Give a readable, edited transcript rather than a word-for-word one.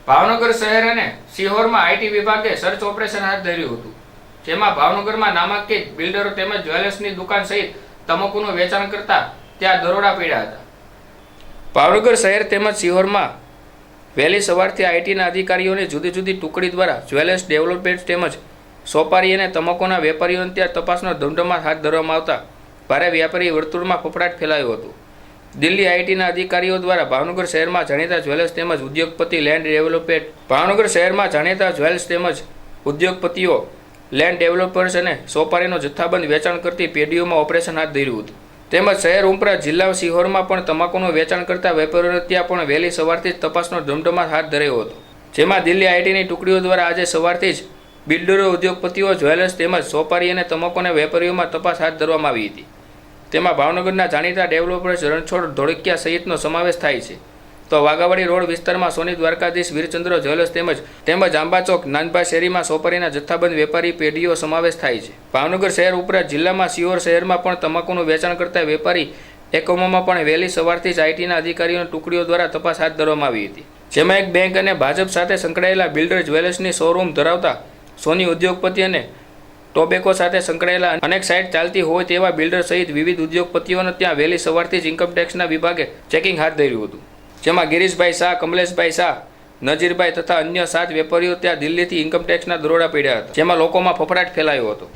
ભાવનગર શહેર અને સિહોરમાં આઈટી વિભાગે સર્ચ ઓપરેશન હાથ ધર્યું હતું, જેમાં ભાવનગરમાં નામાંકિત બિલ્ડરો તેમજ જ્વેલર્સની દુકાન સહિત તમાકુનું વેચાણ કરતા ત્યાં દરોડા પડ્યા હતા। ભાવનગર શહેર તેમજ સિહોરમાં વહેલી સવારથી આઈટીના અધિકારીઓની જુદી જુદી ટુકડી દ્વારા જ્વેલર્સ ડેવલપમેન્ટ તેમજ સોપારી અને તમાકુના વેપારીઓને ત્યાં તપાસનો ધમધમાટ હાથ ધરવામાં આવતા ભારે વ્યાપારી વર્તુળમાં ફફડાટ ફેલાયો હતો। દિલ્હી આઈટીના અધિકારીઓ દ્વારા ભાવનગર શહેરમાં જાણીતા જ્વેલર્સ તેમજ ઉદ્યોગપતિ લેન્ડ ડેવલપમેન્ટ ભાવનગર શહેરમાં જાણીતા જ્વેલર્સ તેમજ ઉદ્યોગપતિઓ લેન્ડ ડેવલપર્સ અને સોપારીનો જથ્થાબંધ વેચાણ કરતી પેઢીઓમાં ઓપરેશન હાથ ધર્યું હતું। તેમજ શહેર ઉપરાંત જિલ્લા સિહોરમાં પણ તમાકુનું વેચાણ કરતા વેપારીઓ ત્યાં પણ વહેલી સવારથી જ તપાસનો ધમધમાટ હાથ ધર્યો હતો, જેમાં દિલ્હી આઈટીની ટુકડીઓ દ્વારા આજે સવારથી જ બિલ્ડરો, ઉદ્યોગપતિઓ, જ્વેલર્સ તેમજ સોપારી અને તમાકુના વેપારીઓમાં તપાસ હાથ ધરવામાં આવી હતી। તેમાં ભાવનગરના જાણીતા ડેવલપર્સ રણછોડ ધોળકિયા સહિતનો સમાવેશ થાય છે, તો વાઘાવાડી રોડ વિસ્તારમાં સોની દ્વારકાધીશ વીરચંદ્ર જ્વેલર્સ તેમજ આંબાચોક નાનભા શેરીમાં સોપારીના જથ્થાબંધ વેપારી પેઢીઓ સમાવેશ થાય છે। ભાવનગર શહેર ઉપરાંત જિલ્લામાં સિહોર શહેરમાં પણ તમાકુનું વેચાણ કરતા વેપારી એકમોમાં પણ વહેલી સવારથી જ આઈટીના અધિકારીઓની ટુકડીઓ દ્વારા તપાસ હાથ ધરવામાં આવી હતી, જેમાં એક બેંક અને ભાજપ સાથે સંકળાયેલા બિલ્ડર જ્વેલર્સની શોરૂમ ધરાવતા સોની ઉદ્યોગપતિ અને ટોબેકો સાથે સંકળાયેલા અનેક સાઇટ ચાલતી હોય તેવા બિલ્ડર સહિત વિવિધ ઉદ્યોગપતિઓને ત્યાં વહેલી સવારથી જ ઇન્કમટેક્સના વિભાગે ચેકિંગ હાથ ધર્યું હતું, જેમાં ગિરીશભાઈ શાહ, કમલેશભાઈ શાહ, નજીરભાઈ તથા અન્ય 7 વેપારીઓ ત્યાં દિલ્હીથી ઇન્કમટેક્સના દરોડા પડ્યા હતા, જેમાં લોકોમાં ફફડાટ ફેલાયો હતો।